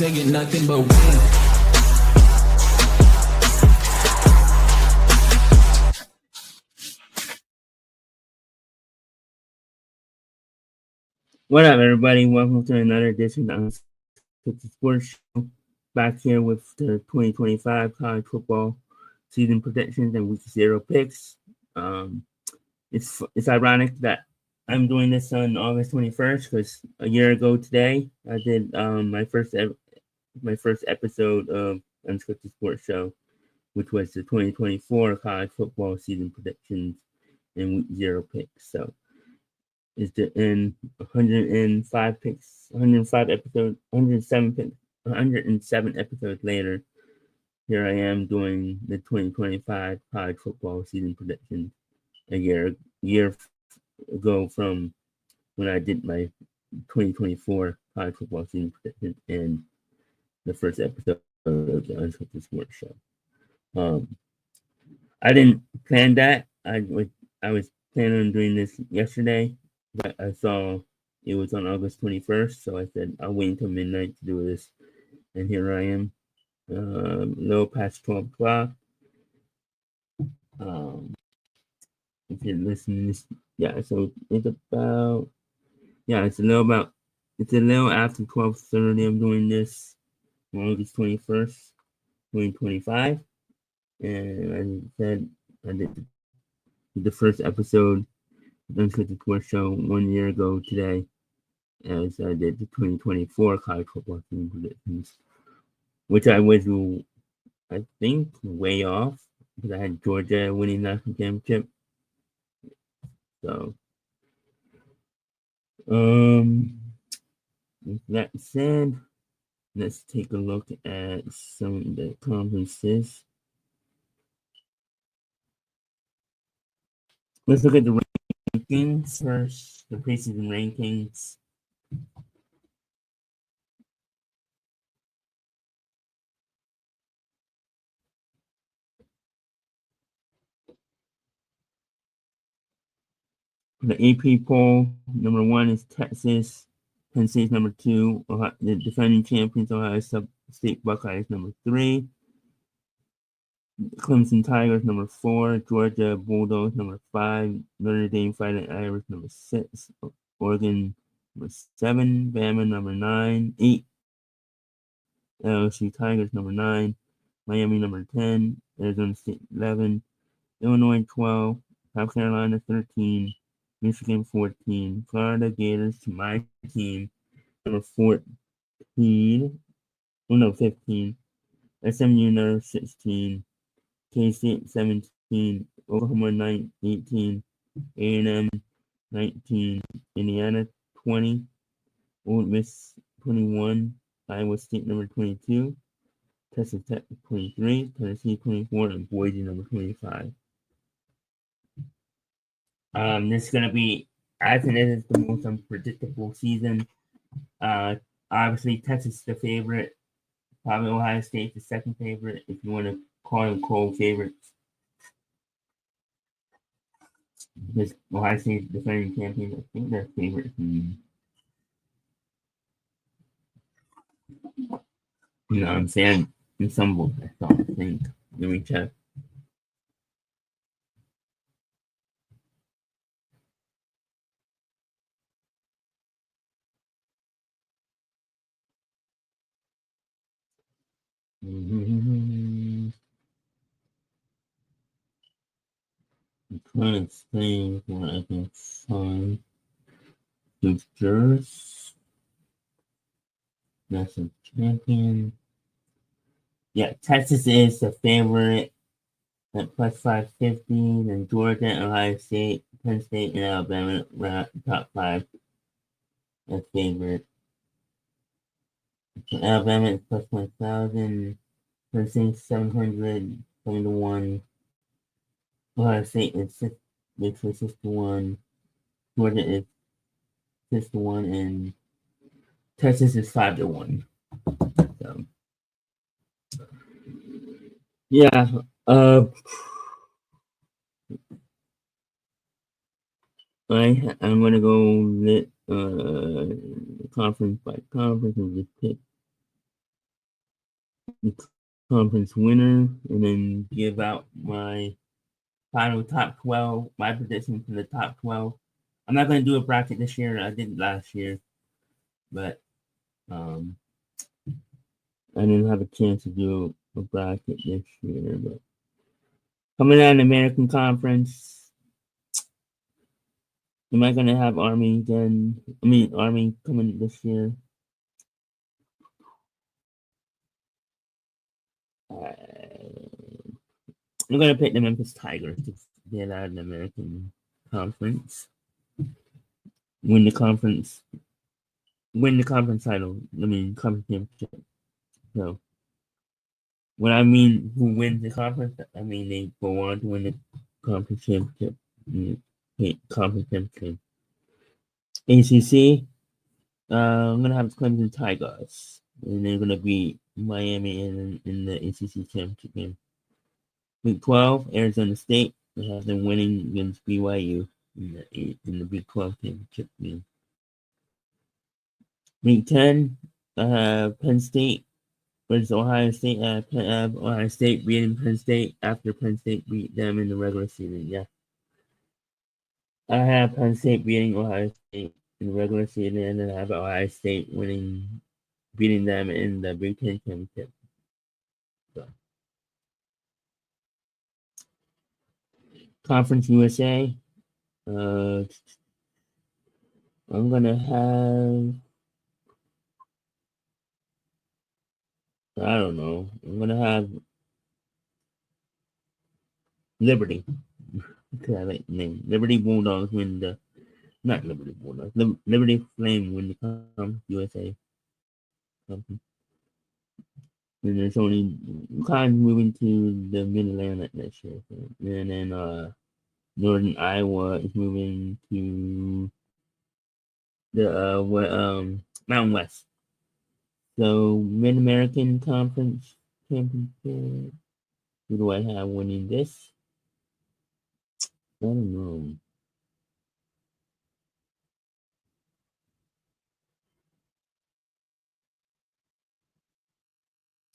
saying nothing but win. What up, everybody? Welcome to another edition of the Sports Show. Back here with the 2025 college football season predictions and week zero picks. Um, it's ironic that I'm doing this on August 21st because a year ago today I did my first episode of Unscripted Sports Show, which was the 2024 college football season predictions and week zero picks. So is the in 105 picks, 105 episodes, 107 picks, 107 episodes later. Here I am doing the 2025 college football season predictions a year ago from when I did my 2024 college football season predictions and the first episode of the Unscripted Sports Show. I didn't plan that. I was planning on doing this yesterday, but I saw it was on August 21st, so I said I'll wait until midnight to do this. And here I am, a little past 12 o'clock. If you're listening, this, yeah, so it's about, yeah, it's a little after 12:30. I'm doing this on August 21st, 2025. And I said I did the first episode of the Unscripted Sports Show 1 year ago today, as I did the 2024 college football season predictions, which I was, I think, way off because I had Georgia winning national championship. So, with that said, let's take a look at some of the conferences. Let's look at the rankings first, the preseason rankings. The AP poll, number 1 is Texas. Penn State's number 2. The defending champions, Ohio State Buckeyes, number 3. Clemson Tigers, number 4. Georgia Bulldogs, number 5. Notre Dame Fighting Irish, number 6. Oregon, number 7. Bama, number 9. 8. LSU Tigers, number 9. Miami, number 10. Arizona State, 11. Illinois, 12. South Carolina, 13. Michigan 14, Florida Gators, my team, number 14, 15, SMU number 16, K-State 17, Oklahoma 18, A&M 19, Indiana 20, Ole Miss 21, Iowa State number 22, Texas Tech 23, Tennessee 24, and Boise number 25. This is gonna be, I think this is the most unpredictable season. Obviously Texas is the favorite. Probably Ohio State the second favorite, if you want to call them cold favorites. Because Ohio State defending champions, I think they're favorites. You know what I'm saying? In some books, I thought, I think. Let me check. I'm trying to explain what I can find. Futures. National champion. Yeah, Texas is the favorite at plus 550. Then Georgia, Ohio State, Penn State, and Alabama are top 5 as favorite. So Alabama is plus 1,000. Penn State 700, 7 to 1. Ohio State is 6 to 1. Georgia is 6 to 1, and Texas is 5 to 1. So, yeah. I'm gonna go conference by conference and just pick the conference winner, and then give out my final top 12, my prediction for the top 12. I'm not going to do a bracket this year. I did last year, but um, I didn't have a chance to do a bracket this year. But coming out of the American Conference, am I going to have Army again? Army coming this year. I'm going to pick the Memphis Tigers to get out of the American Conference. Win the conference title. Conference championship. So, when I mean who wins the conference, I mean they go on to win the conference championship. Conference championship. ACC, I'm gonna have Clemson Tigers, and they're gonna beat Miami in the ACC championship game. Week 12, Arizona State. I have them winning against BYU in the Big 12 championship game. Week 10, I have Penn State versus Ohio State. I have Ohio State beating Penn State after Penn State beat them in the regular season. Yeah. I have Penn State beating Ohio State in the regular season, and then I have Ohio State beating them in the Big Ten championship. So. Conference USA. I'm gonna have. I don't know. I'm gonna have Liberty. Okay, I like the name. Liberty Bulldogs win the. Not Liberty Bulldogs. Liberty Flame win the Conference USA. Conference. And there's only kind of moving to the Mid Atlantic next year. So. And then Northern Iowa is moving to the Mountain West. So Mid American Conference Championship. Who do I have winning this? I don't know.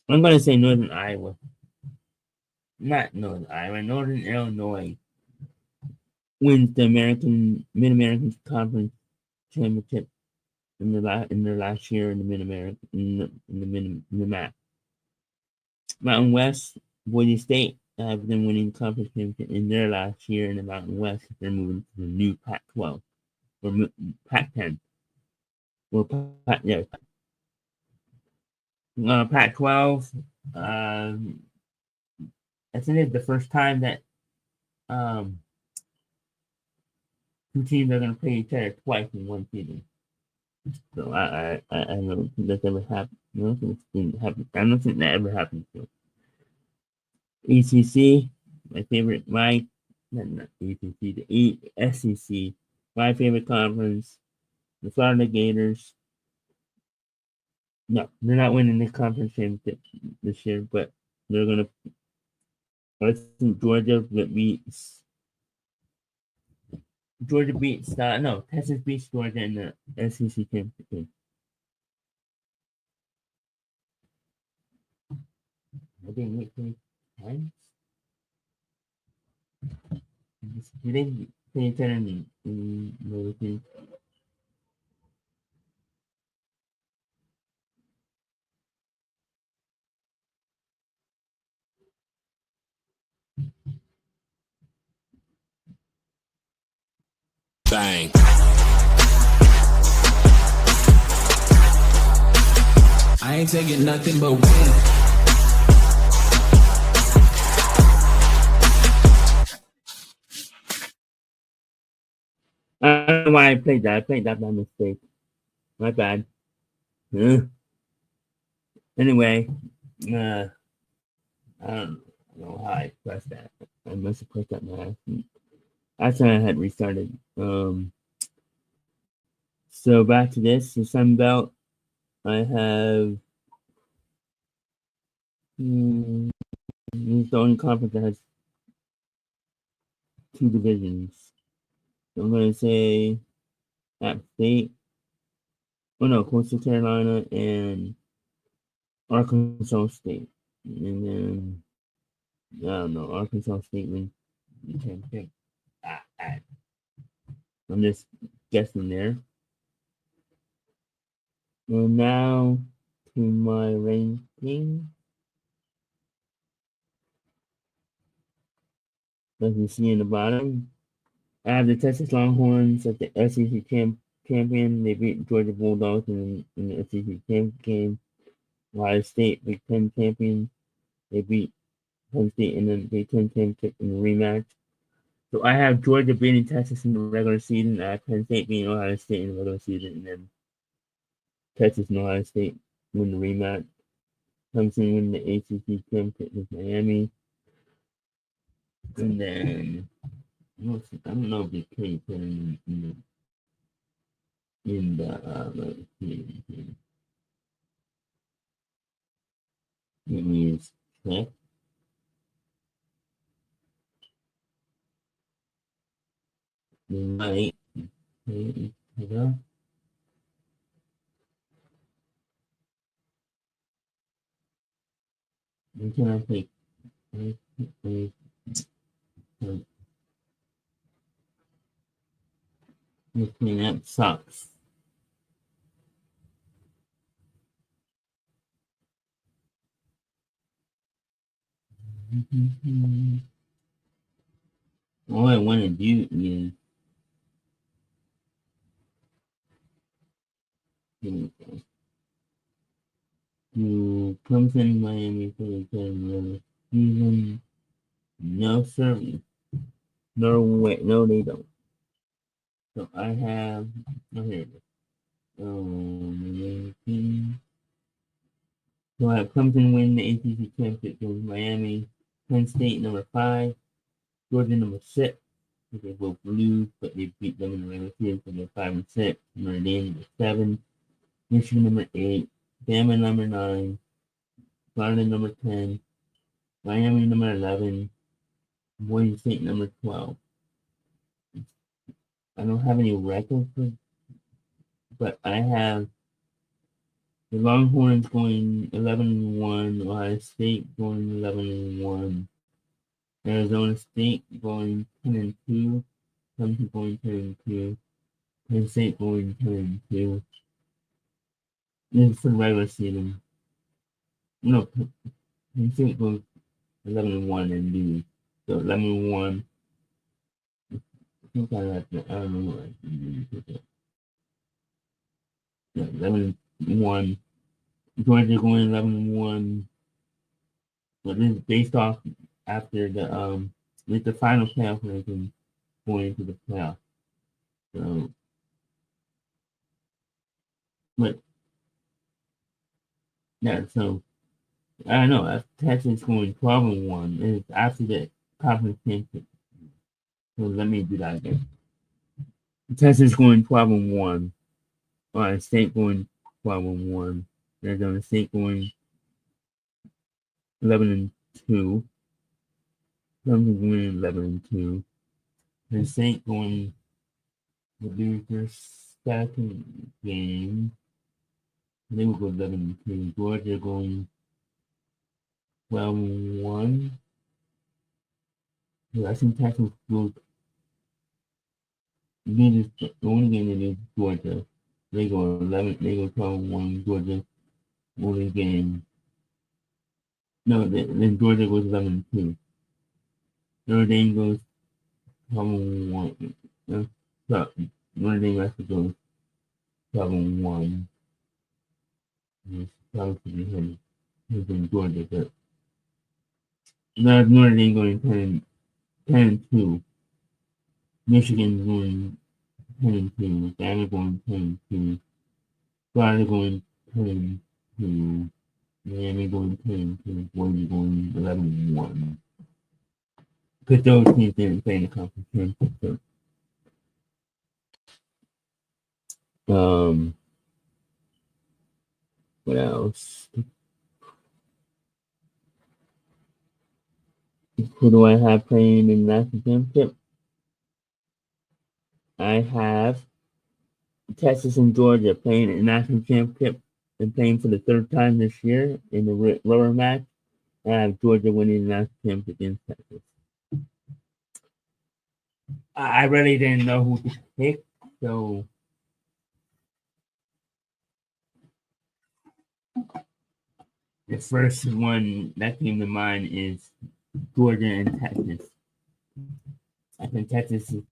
I'm gonna say Northern Iowa. Not Northern Iowa. Northern Illinois wins the Mid American Conference Championship in their last year in the Mid American in the map. Mountain West, Boise State have been winning the conference championship in their last year in the Mountain West. They're moving to the new Pac-12 or Pac-10 or Pac-12. I think it's the first time that um, two teams are going to play each other twice in one season. So I don't think that's ever happened. I don't think that ever happened. So. ACC, my favorite, not ACC, the SEC, my favorite conference, the Florida Gators. No, they're not winning the conference championship this year, but they're gonna. I think Georgia beats. Texas beats Georgia in the SEC championship game. I didn't wait 3 times. You didn't pay attention in the Bang. I ain't taking nothing but win. I don't know why I played that. I played that by mistake. My bad. Anyway, I don't know how I pressed that. I must have pressed that by accident. That's when I had restarted. So back to this, the Sun Belt. I have it's the only conference that has 2 divisions. So I'm gonna say App State. Oh no, Coastal Carolina and Arkansas State. And then I don't know, Arkansas State wins the championship. I'm just guessing there. And now to my ranking. As you see in the bottom, I have the Texas Longhorns at the SEC champion. They beat Georgia Bulldogs in the SEC champ game. Ohio State Big Ten champion. They beat Penn State in the Big Ten championship in the rematch. So I have Georgia beating Texas in the regular season. I have Penn State beating Ohio State in the regular season, and then Texas and Ohio State win the rematch. Clemson win the ACC championship with Miami, and then I don't know if they can put in the let's see, it means check. We might. You know, we can take. Looking at sucks. All I want to do is do Clemson, Miami for the regular season. No, sir. No way. No, they don't. So I have. Oh, here it is. So I have Clemson win the ACC championship with Miami. Penn State number 5. Georgia number 6. They both lose, but they beat them in the regular season, so they're 5 and 6. Notre Dame number 7. Michigan number 8. Bama number 9. Florida number 10. Miami number 11. Boise State number 12. I don't have any records, but I have the Longhorns going 11-1, Ohio State going 11-1, Arizona State going 10-2, Clemson going 10-2, Penn State going 10-2. This is for the regular season. No, Penn State goes 11-1 and lose. So 11-1. I think I have to. I don't know what I can do. Yeah, 11-1. Georgia going 11-1. But this is based off after with the final playoff ranking going into the playoff. So, but yeah, so I don't know. Texas going 12-1 is after the conference championship. So let me do that again. Texas going 12-1. Ohio State going 12-1. Arizona State going 11-2. Clemson going 11-2. Penn State going to do their second game. They will go 11-2. Georgia going 12-1. Yeah, I think Texas will lead the only game they lose Georgia. They go 11. They go 12-1. Georgia only game. No, then Georgia goes 11-2. Notre Dame goes 12-1. So Notre Dame has to go 12-1. It's probably to be him. He's in Georgia, but Notre Dame going 10-2. Michigan going 10-2. Bama going 10-2. Florida going 10-2. Miami going 10-2. Boise going 11-1. Because those teams didn't play in the conference championship. So, what else? Who do I have playing in the national championship? I have Texas and Georgia playing in the national championship and playing for the third time this year in the rubber match. I have Georgia winning the national championship against Texas. I really didn't know who to pick, so the first one that came to mind is Georgia and Texas. I think Texas is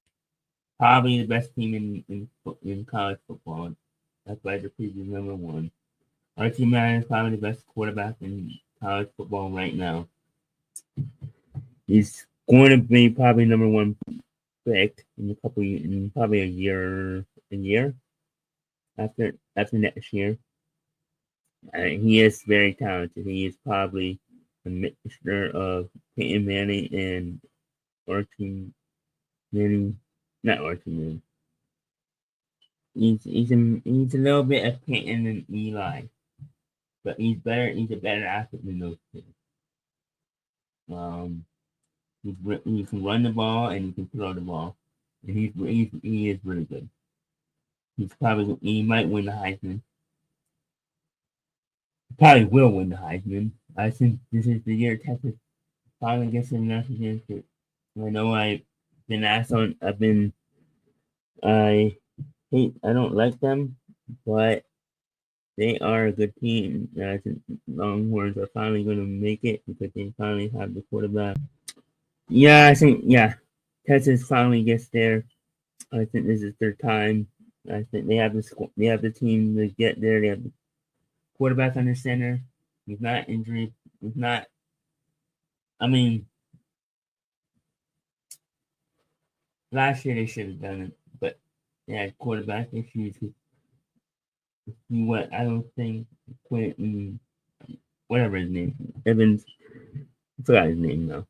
probably the best team in college football. That's why they're previous number one. Archie Manning is probably the best quarterback in college football right now. He's going to be probably number one pick in probably a year after next year. He is very talented. He is probably a mixture of Peyton Manning and Archie Manning, not Archie Manning. He's a little bit of Peyton and Eli, but he's better. He's a better athlete than those two. Um, he can run the ball and he can throw the ball, and he is really good. He might win the Heisman. He probably will win the Heisman. I think this is the year Texas finally gets in the national championship. I know I I don't like them, but they are a good team. And I think Longhorns are finally going to make it because they finally have the quarterback. Yeah, Texas finally gets there. I think this is their time. I think they have the team to get there. They have the quarterback under center. He's not injured. He's not. I mean, last year they should have done it, but they had quarterback issues. What I don't think Quentin, whatever his name, Evans, I forgot his name now,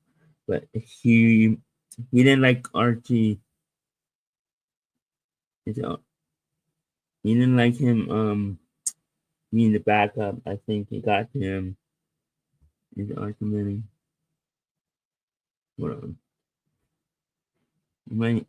but he didn't like Archie. He didn't like him being the backup. I think he got to him. Is Archie Manning? Hold on. You might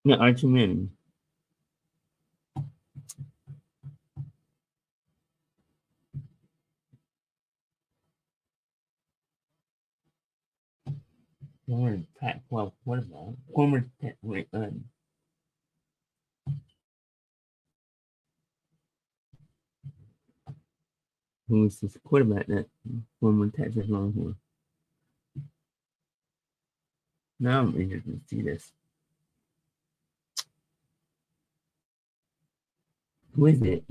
yeah, Archie Manning. Former Pac-12 quarterback. Who was this quarterback that former Texas Longhorn? Now I'm interested to see this. Who is it?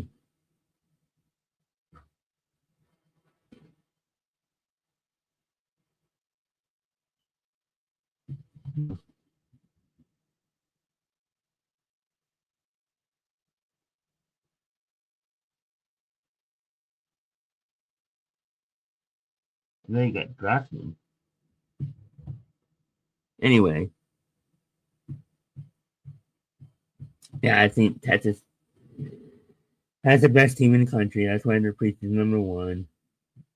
They got drafted. Anyway, yeah, I think Texas has the best team in the country. That's why they're preseason number one.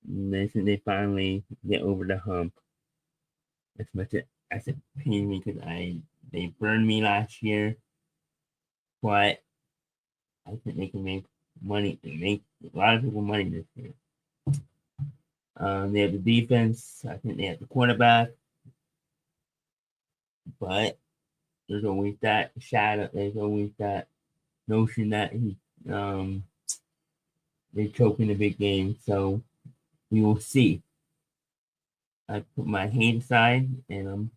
And they think they finally get over the hump. As much as it pains me because they burned me last year, but I think they can make money and make a lot of people money this year. They have the defense. I think they have the quarterback, but there's always that shadow. There's always that notion that um they choke in the big game. So we will see. I put my hate aside and I'm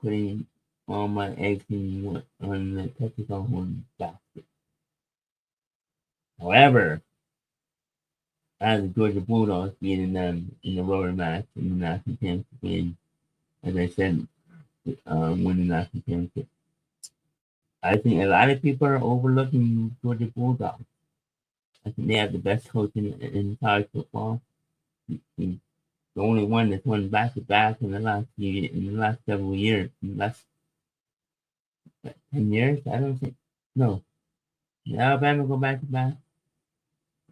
putting all my eggs on the Texas Longhorn basket. However, I have the Georgia Bulldogs beating them in the roller match in the national championship game. As I said, win the national championship. I think a lot of people are overlooking Georgia Bulldogs. I think they have the best coach in college football. He's the only one that's won back to back in the last several years. In the last 10 years, I don't think. No, did Alabama go back to back?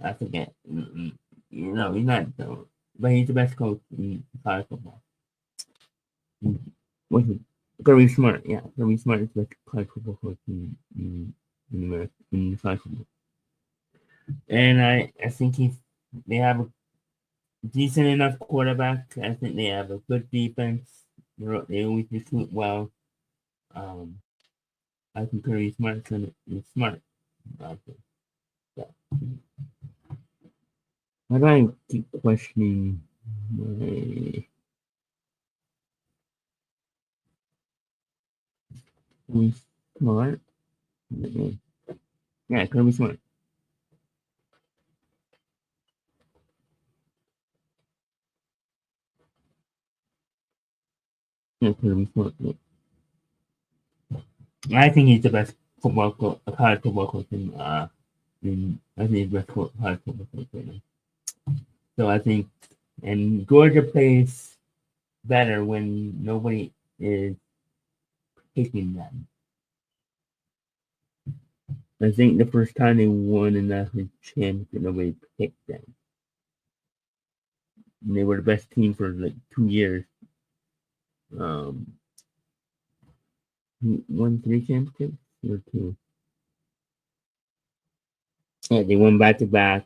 I forget. He's not though. But he's the best coach in college football. What's it? Kirby Smart, yeah. Kirby Smart is the best college football coach in America, in college football. And I think they have a decent enough quarterback. I think they have a good defense. They always recruit well. I think Kirby Smart is smart. I think. Yeah. Why do I keep questioning my Kirby Smart? Yeah, Kirby Smart. Yeah, Kirby Smart. Yeah. I think he's the best college football coach I think he's the best college football coach right now. So I think, and Georgia plays better when nobody is picking them. I think the first time they won a national championship, nobody picked them. And they were the best team for like 2 years. Won 3 championships or two. Yeah, they won back to back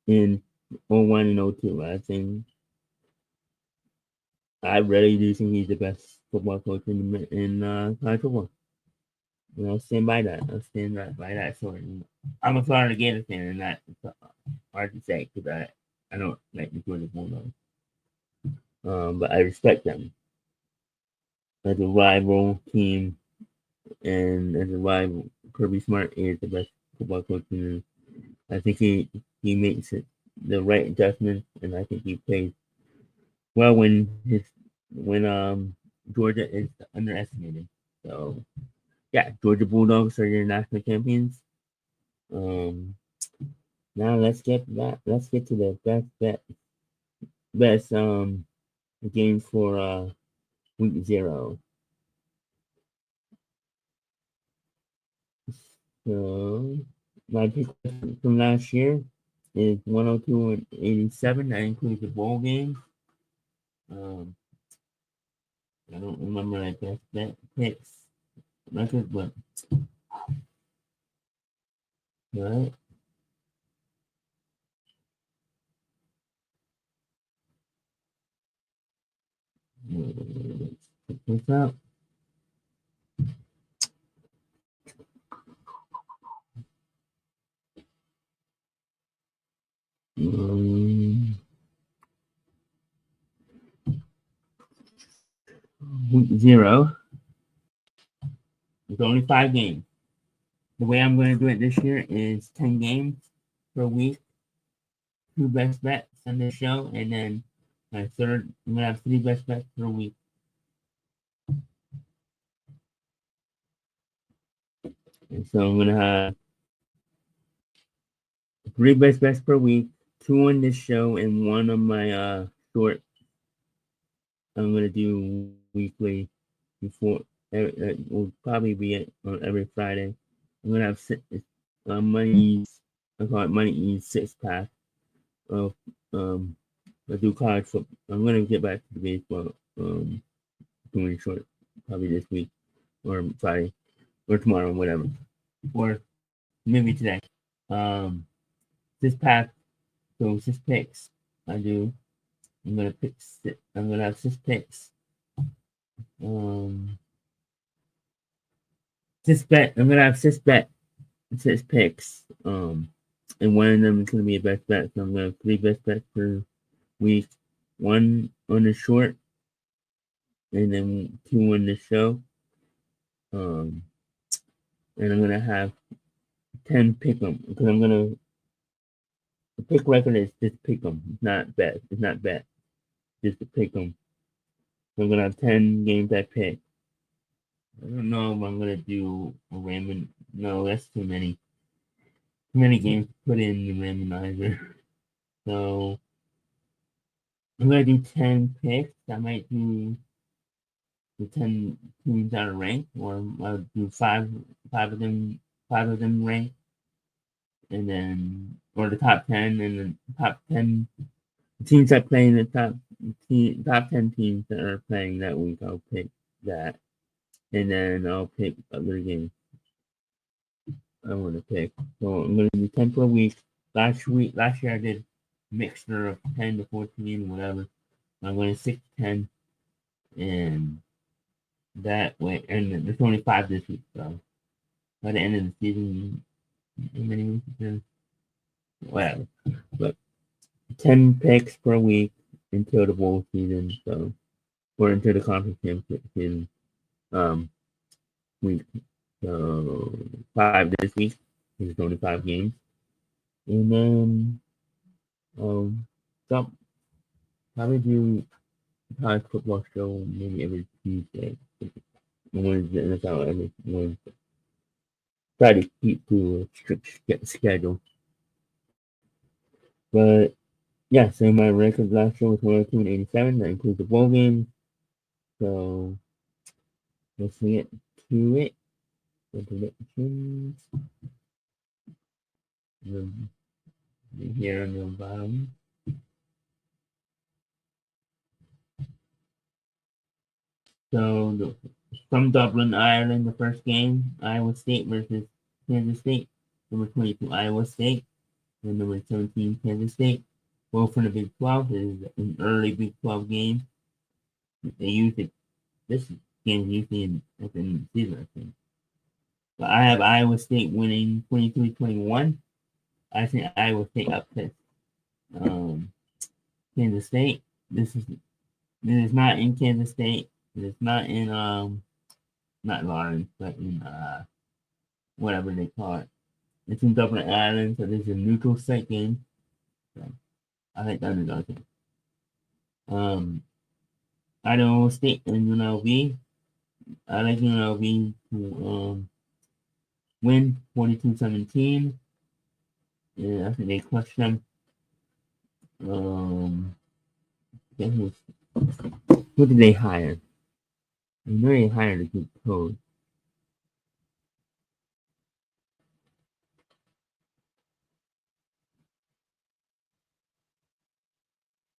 in 01 and 02. I really do think he's the best football coach in college football. I'll stand by that. I'll stand by that sword. I'm a Florida Gator fan, and that's hard to say because I don't like the Georgia Bulldogs. But I respect them as a rival team, and as a rival, Kirby Smart is the best football coach in. I think he makes the right adjustments, and I think he plays well when Georgia is underestimated. So yeah, Georgia Bulldogs are your national champions. Now let's get to the best game for week 0. So my pick from last year is 102 and 87. That includes the bowl game. I don't remember my best bet picks record, but right. Check this out. Week 0. It's only 5 games. The way I'm going to do it this year is 10 games per week. 2 best bets on this show, and then my third, I'm going to have 3 best bets per week. And so I'm going to have 3 best bets per week, 2 on this show, and 1 on my short. I'm going to do weekly before. It will probably be on every Friday. I'm going to have MoneyE's. I call it MoneyE's 6-pack of I do college football. I'm going to get back to the baseball doing short probably this week or Friday or tomorrow, whatever, or maybe today. 6-pack, so 6 picks. I'm gonna pick. I'm gonna have 6 picks. 6 bet. I'm gonna have 6 picks. And one of them is gonna be a best bet. So I'm gonna have 3 best bets per week. 1 on the short, and then 2 on the show. And I'm gonna have 10 pick 'em because I'm gonna. The pick record is just pick 'em. It's not bet. It's not bet. Just to pick 'em. So I'm gonna have 10 games I pick. I don't know if I'm gonna do a random. No, that's too many. too many games to put in the randomizer. So I'm gonna do 10 picks. I might do the 10 teams that are ranked, or I'll do five of them ranked, and then or the top 10, and then top 10 teams that play in the top 10 teams that are playing that week. I'll pick that, and then I'll pick other games I want to pick. So I'm gonna do 10 per week. Last year I did a mixture of 10 to 14, whatever. I'm going 6 to 10, and that way, and there's only 5 this week, so by the end of the season, how many weeks is there? Whatever. But 10 picks per week until the bowl season, so or until the conference championship season. Um, week. So 5 this week. There's only 5 games, and then some probably do college football show maybe every Tuesday. Wednesday, NFL every Wednesday. Try to keep to a strict schedule. But yeah, so my record last year was 102-87. That includes the bowl game. So let's get to it. The predictions. Here on the bottom. So from Dublin, Ireland, the first game, Iowa State versus Kansas State. Number 22, Iowa State. And number 17, Kansas State. Both from the Big 12. It is an early Big 12 game. They use it. This game is usually at the end of the season, I think. But I have Iowa State winning 23-21. I think Iowa State upsets Kansas State. This is not in Kansas State. It is not in not Lawrence, but in whatever they call it. It's in Dublin, Ireland, so this is a neutral site game. So I like the underdog here. Idaho State and UNLV. I like UNLV to win 42-17. Yeah, I think they crushed them. Who did they hire? I know they hired a good coach.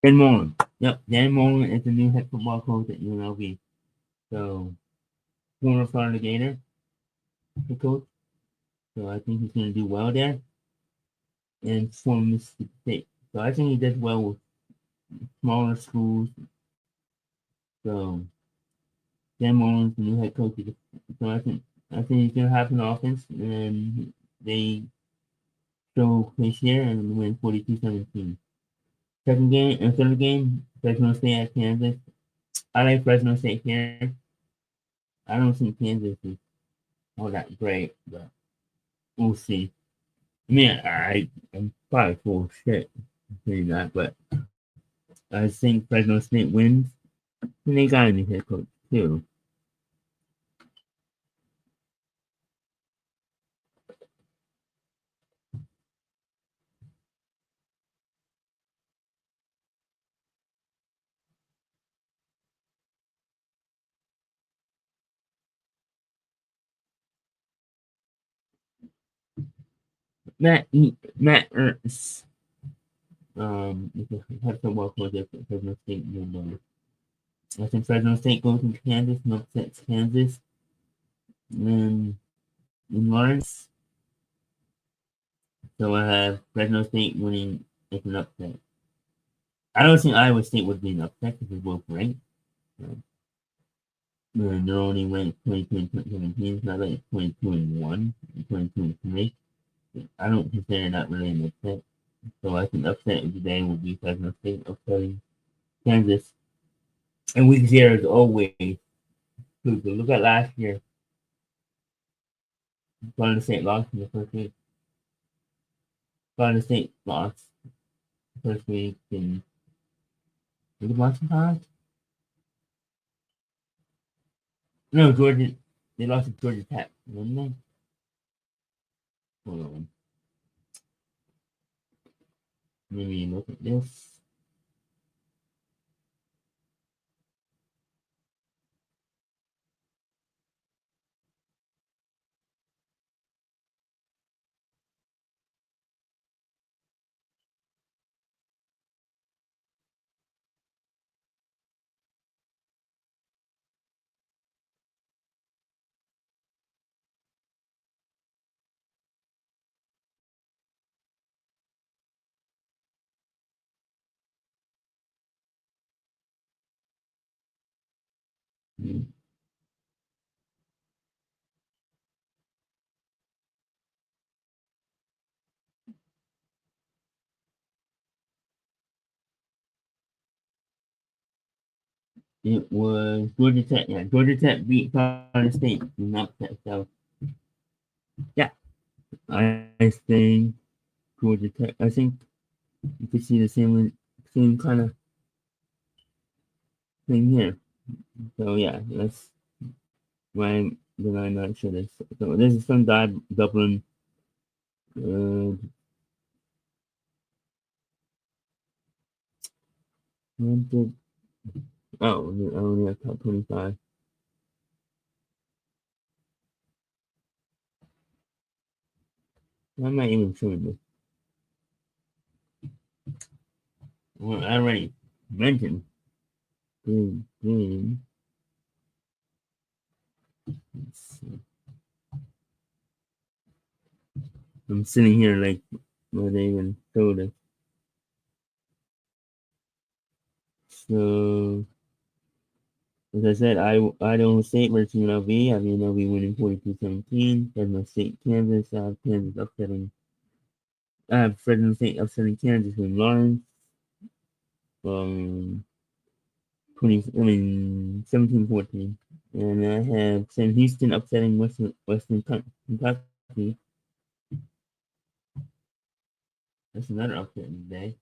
Dan Mullen. Yep, Dan Mullen is the new head football coach at UNLV. So, former Florida Gator head coach. So, I think he's going to do well there. And former Mississippi State. So, I think he does well with smaller schools. So, Dan Mullen's the new head coach. So, I think he's going to have an offense. And they showcase here and win 42-17. Third game, Fresno State at Kansas. I like Fresno State here. I don't think Kansas is all that great, but we'll see. I mean, I'm probably full of shit saying that, but I think Fresno State wins, and they got a new head coach too. Matt Ernst, is a head football coach at Fresno State. I think Fresno State goes into Kansas and upsets Kansas. And in Lawrence, so I have Fresno State winning as an upset. I don't think Iowa State would be an upset because they're both ranked. So, they're only ranked 22 and 2017, it's not like 22 and 1 and 22 and 3. I don't consider that really an upset. So I think upset of the day would be Fresno State upsetting Kansas. And week 0 is always crucial. Look at last year. Florida State lost in the first week. Florida State lost the first week in was it Washington College? No, Georgia. They lost to Georgia Tech, didn't they? Hold on. Let me look at this. It was Georgia Tech. Yeah, Georgia Tech beat Florida State in upset. So yeah, I think Georgia Tech. I think you could see the same kind of thing here. So yeah, that's why did I not show this? So this is from Dublin. Uh, when did, oh, I only have top 25. I'm not even showing this. Well, I already mentioned the game. I'm sitting here like where they even showed us. So as I said, Idaho State versus UNLV. I have UNLV winning 42-17. Fresno State, Kansas. I have Kansas upsetting. I have Fresno State upsetting Kansas with Lawrence. Um, 17-14. And I have Sam Houston upsetting Western Kentucky. That's another upset in the day.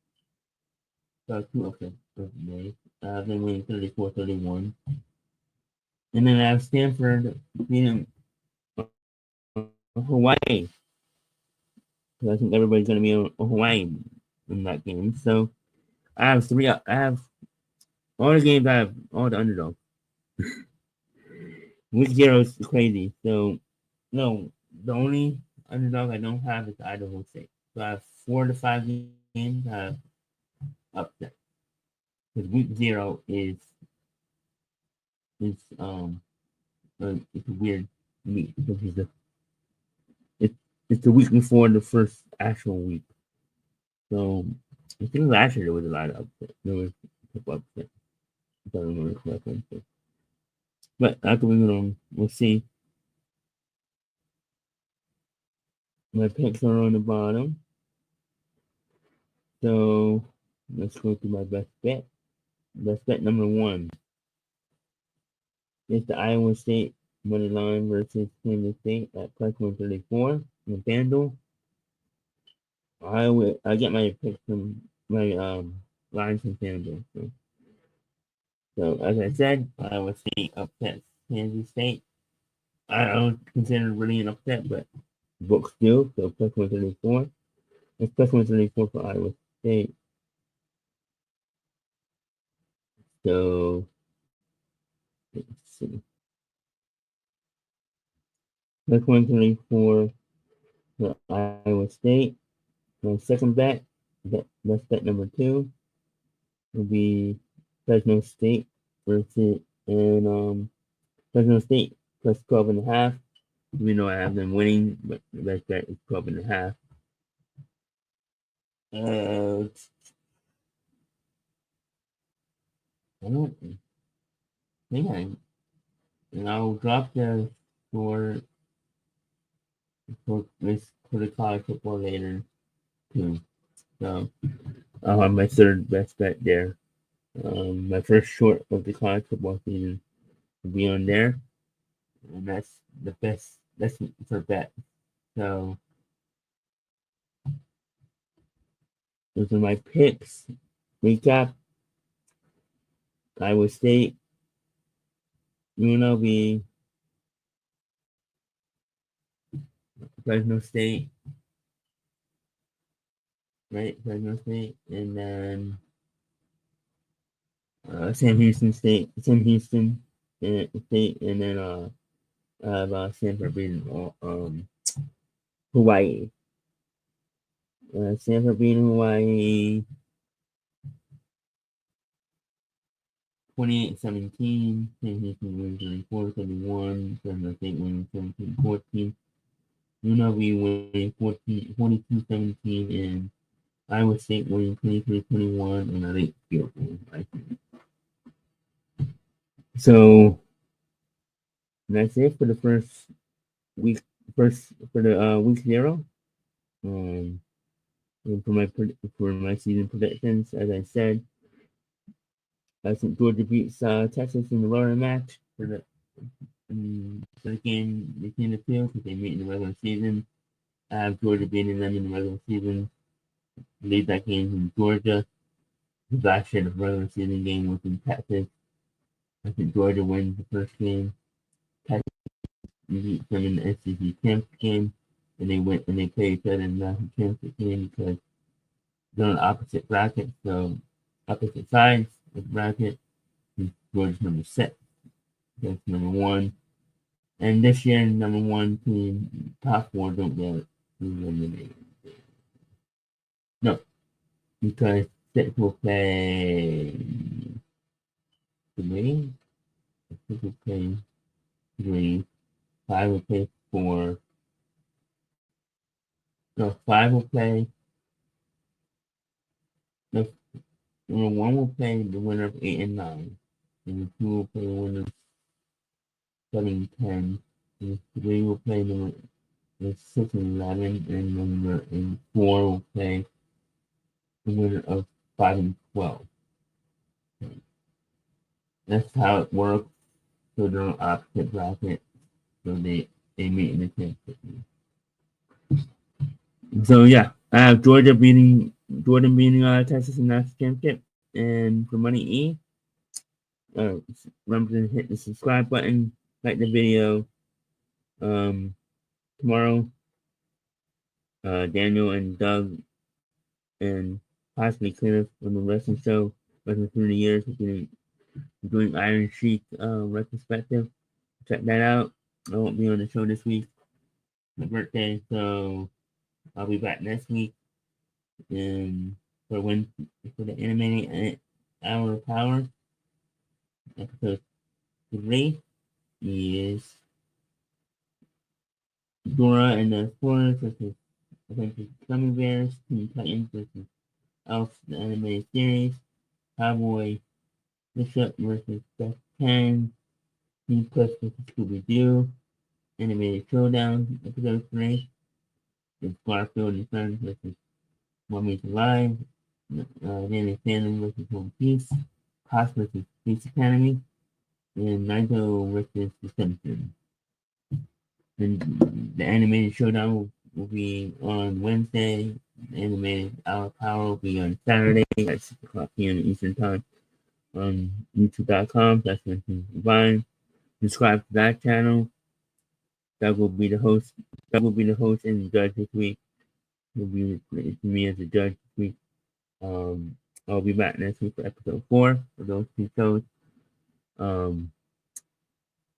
So two upsets of the day. Then winning 34-31. And then I have Stanford beating Hawaii. So I think everybody's going to be on Hawaii in that game. So I have three. I have all the games. I have all the underdogs. Week zero is crazy. So no, the only underdog I don't have is Idaho State. So I have 4 to 5 games. I have upset because week zero is it's a weird week because it's it's the week before the first actual week. So I think last year there was a lot of upset. There was a couple upset. If I remember correctly. So, but after we go on, we'll see. My picks are on the bottom. So let's go through my best bet. Best bet number one is the Iowa State money line versus Kansas State at plus 134 in FanDuel. I get my picks from my lines from FanDuel. So as I said, Iowa State upsets Kansas State. I don't consider it really an upset, but books do. So plus 134. It's plus 134 for Iowa State. So let's see. Plus 134 for Iowa State. My second that's bet number two, will be Fresno State versus and Fresno State plus 12 and a half. Even though I have them winning, but the best bet is 12 and a half. I don't think and I'll drop the for for the college football later too. So I'll have my third best bet there. My first short of the college football season will be on there, and that's the best. That's for bet. So those are my picks. Recap: Iowa State, UNLV, Fresno State, right? Fresno State, and then Sam Houston State, Sam Houston State, and then I have Stanford beating Hawaii. Stanford beating Hawaii 28-17. Sam Houston wins 34-71. Fresno State wins 17-14. UNLV winning 42-17, and Iowa State winning 23-21 on a late field goal. I think. So that's it for the week, first for the week 0. Um, and for my season predictions, as I said, I think Georgia beats Texas in the lower match for the game they came to field because they meet in the regular season. I have Georgia beating them in the regular season. Lead that game in Georgia. Last year, the regular season game was in Texas. I think Georgia wins the first game. Texas beat them in the SEC championship game, and they went and they played each other in the national championship game because they're on opposite brackets, so opposite sides of the bracket. Georgia's number 6, that's number 1. And this year, number 1 team, top 4 don't get eliminated. No, because 6 will play 3. 6 will play 3. 5 will play 4. No, 5 will play. No, number 1 will play the winner of 8 and 9. Number 2 will play the winner of 7 and 10. Number 3 will play the 6 and 11. And 4 will play the winner of 5 and 12. That's how it works. So they're on opposite bracket. So they meet in the championship. So yeah, I have Georgia beating Texas in the national championship. And for MoneyE, remember to hit the subscribe button, like the video. Tomorrow, Daniel and Doug and possibly Cliff on the wrestling show, Wrestling Through the Years, doing Iron Sheik retrospective. Check that out. I won't be on the show this week. My birthday, so I'll be back next week. And for the animated Hour of Power, episode 3 is Dora and the Explorers versus Gummy Bears, Teen Titans versus Elf, the animated series, Cowboy Bishop versus Beth 10, Team Puss versus Scooby Doo, Animated Showdown, Episode 3, with Garfield and Sons versus Mummies Alive, Danny Phantom versus Home Peace, Cost versus Police Academy, and Naito versus The Simpsons. And the Animated Showdown will be on Wednesday. The Animated Hour of Power will be on Saturday at 6 o'clock p.m. Eastern Time on YouTube.com. That's when you can find. Subscribe to that channel. That will be the host. That will be the host and the judge this week. Will be me as the judge this week. I'll be back next week for episode 4 for those 2 shows.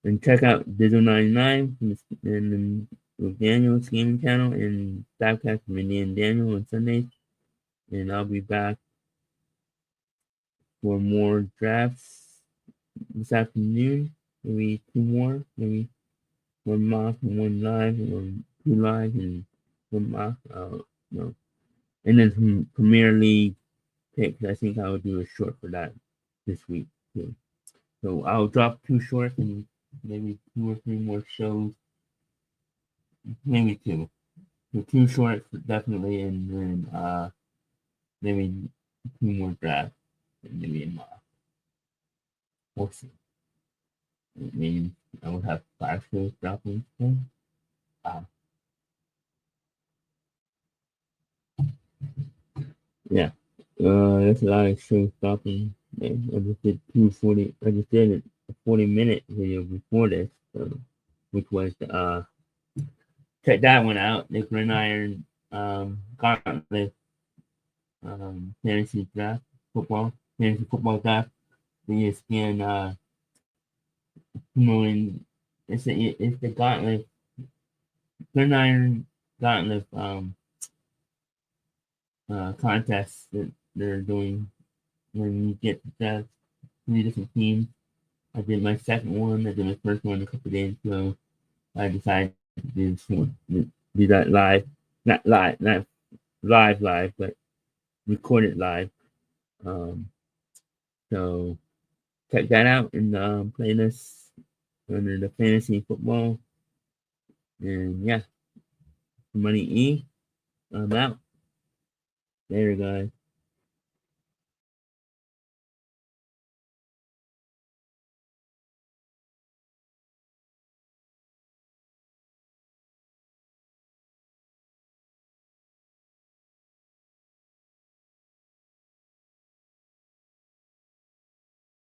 And check out Dizzle99 and with Daniel's gaming channel and Stavcast with Mindy and Daniel on Sundays. And I'll be back for more drafts this afternoon. Maybe 2 more. Maybe 1 mock and 1 live, or 2 live and 1 mock. No. And then some Premier League picks. I think I will do a short for that this week too. So I'll drop 2 shorts and maybe 2 or 3 more shows. Maybe 2. So 2 shorts definitely, and then maybe 2 more drafts and maybe a mock. We'll see. Maybe I will have 5 shows dropping. So, yeah. That's a lot of shows dropping. I just did 240. I just did a 40-minute video before this, so, which was check that one out. The Gridiron Gauntlet fantasy draft fantasy football draft. The ESPN promoting it's the Gauntlet, Gridiron Gauntlet contest that they're doing when you get the 3 different teams. I did my second one. I did my first one a couple of days ago. I decided to do this one, do that live, not live, but recorded live. Um, so check that out in the playlist under the fantasy football. And yeah, Money E, I'm out. Later, guys.